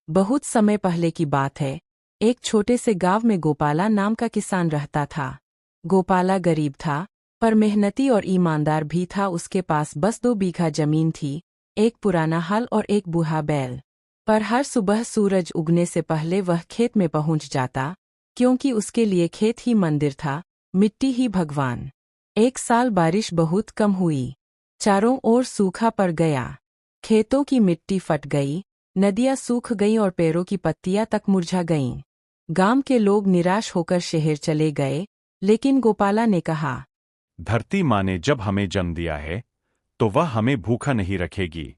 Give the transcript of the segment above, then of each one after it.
बहुत समय पहले की बात है। एक छोटे से गांव में गोपाला नाम का किसान रहता था। गोपाला गरीब था, पर मेहनती और ईमानदार भी था। उसके पास बस 2 बीघा जमीन थी, एक पुराना हल और एक बूढ़ा बैल। पर हर सुबह सूरज उगने से पहले वह खेत में पहुंच जाता, क्योंकि उसके लिए खेत ही मंदिर था, मिट्टी ही भगवान। एक साल बारिश बहुत कम हुई, चारों ओर सूखा पड़ गया। खेतों की मिट्टी फट गई, नदियां सूख गईं और पेड़ों की पत्तियां तक मुरझा गईं। गांव के लोग निराश होकर शहर चले गए, लेकिन गोपाला ने कहा, धरती माँ ने जब हमें जन्म दिया है तो वह हमें भूखा नहीं रखेगी।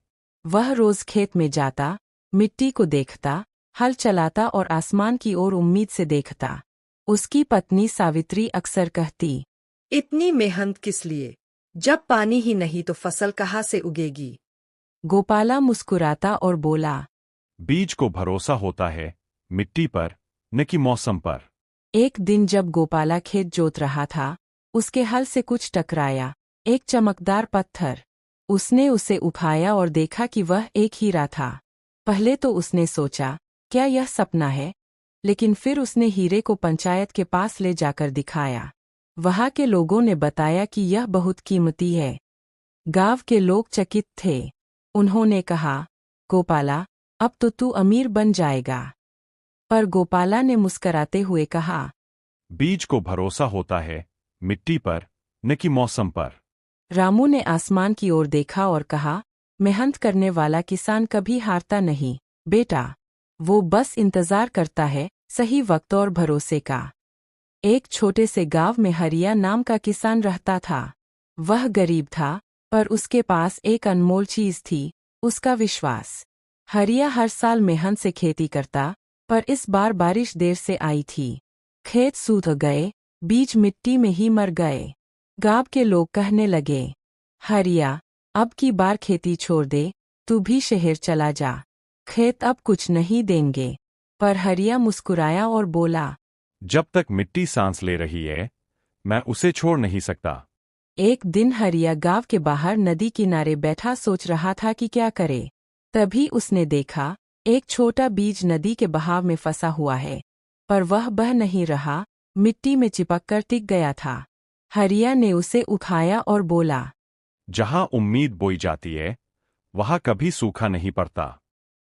वह रोज खेत में जाता, मिट्टी को देखता, हल चलाता और आसमान की ओर उम्मीद से देखता। उसकी पत्नी सावित्री अक्सर कहती, इतनी मेहनत किस लिए? जब पानी ही नहीं तो फसल कहाँ से उगेगी? गोपाला मुस्कुराता और बोला, बीज को भरोसा होता है मिट्टी पर, न कि मौसम पर। एक दिन जब गोपाला खेत जोत रहा था, उसके हल से कुछ टकराया, एक चमकदार पत्थर। उसने उसे उठाया और देखा कि वह एक हीरा था। पहले तो उसने सोचा, क्या यह सपना है? लेकिन फिर उसने हीरे को पंचायत के पास ले जाकर दिखाया। वहां के लोगों ने बताया कि यह बहुत कीमती है। गांव के लोग चकित थे। उन्होंने कहा, गोपाला, अब तो तू अमीर बन जाएगा। पर गोपाला ने मुस्कराते हुए कहा, बीज को भरोसा होता है मिट्टी पर, न कि मौसम पर। रामू ने आसमान की ओर देखा और कहा, मेहनत करने वाला किसान कभी हारता नहीं, बेटा। वो बस इंतजार करता है, सही वक्त और भरोसे का। एक छोटे से गांव में हरिया नाम का किसान रहता था। वह गरीब था, पर उसके पास एक अनमोल चीज थी, उसका विश्वास। हरिया हर साल मेहनत से खेती करता, पर इस बार बारिश देर से आई थी। खेत सूख गए, बीज मिट्टी में ही मर गए। गांव के लोग कहने लगे, हरिया, अब की बार खेती छोड़ दे, तू भी शहर चला जा। खेत अब कुछ नहीं देंगे। पर हरिया मुस्कुराया और बोला, जब तक मिट्टी सांस ले रही है मैं उसे छोड़ नहीं सकता। एक दिन हरिया गांव के बाहर नदी किनारे बैठा सोच रहा था कि क्या करे। तभी उसने देखा, एक छोटा बीज नदी के बहाव में फंसा हुआ है, पर वह बह नहीं रहा, मिट्टी में चिपककर टिक गया था। हरिया ने उसे उठाया और बोला, जहां उम्मीद बोई जाती है वहां कभी सूखा नहीं पड़ता।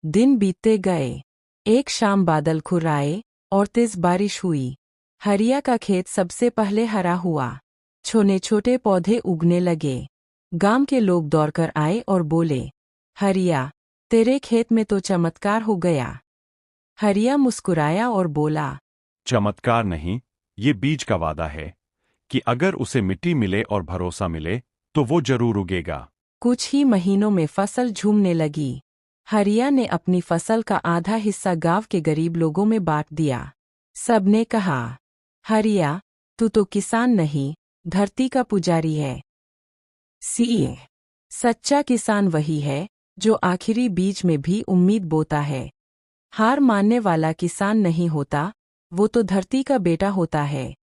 दिन बीतते गए। एक शाम बादल खुर्राए और तेज बारिश हुई। हरिया का खेत सबसे पहले हरा हुआ। छोटे छोटे पौधे उगने लगे। गांव के लोग दौड़कर आए और बोले, हरिया, तेरे खेत में तो चमत्कार हो गया। हरिया मुस्कुराया और बोला, चमत्कार नहीं, ये बीज का वादा है कि अगर उसे मिट्टी मिले और भरोसा मिले तो वो जरूर उगेगा। कुछ ही महीनों में फसल झूमने लगी। हरिया ने अपनी फसल का आधा हिस्सा गांव के गरीब लोगों में बांट दिया। सबने कहा, हरिया, तू तो किसान नहीं, धरती का पुजारी है। सी सच्चा किसान वही है जो आखिरी बीज में भी उम्मीद बोता है। हार मानने वाला किसान नहीं होता, वो तो धरती का बेटा होता है।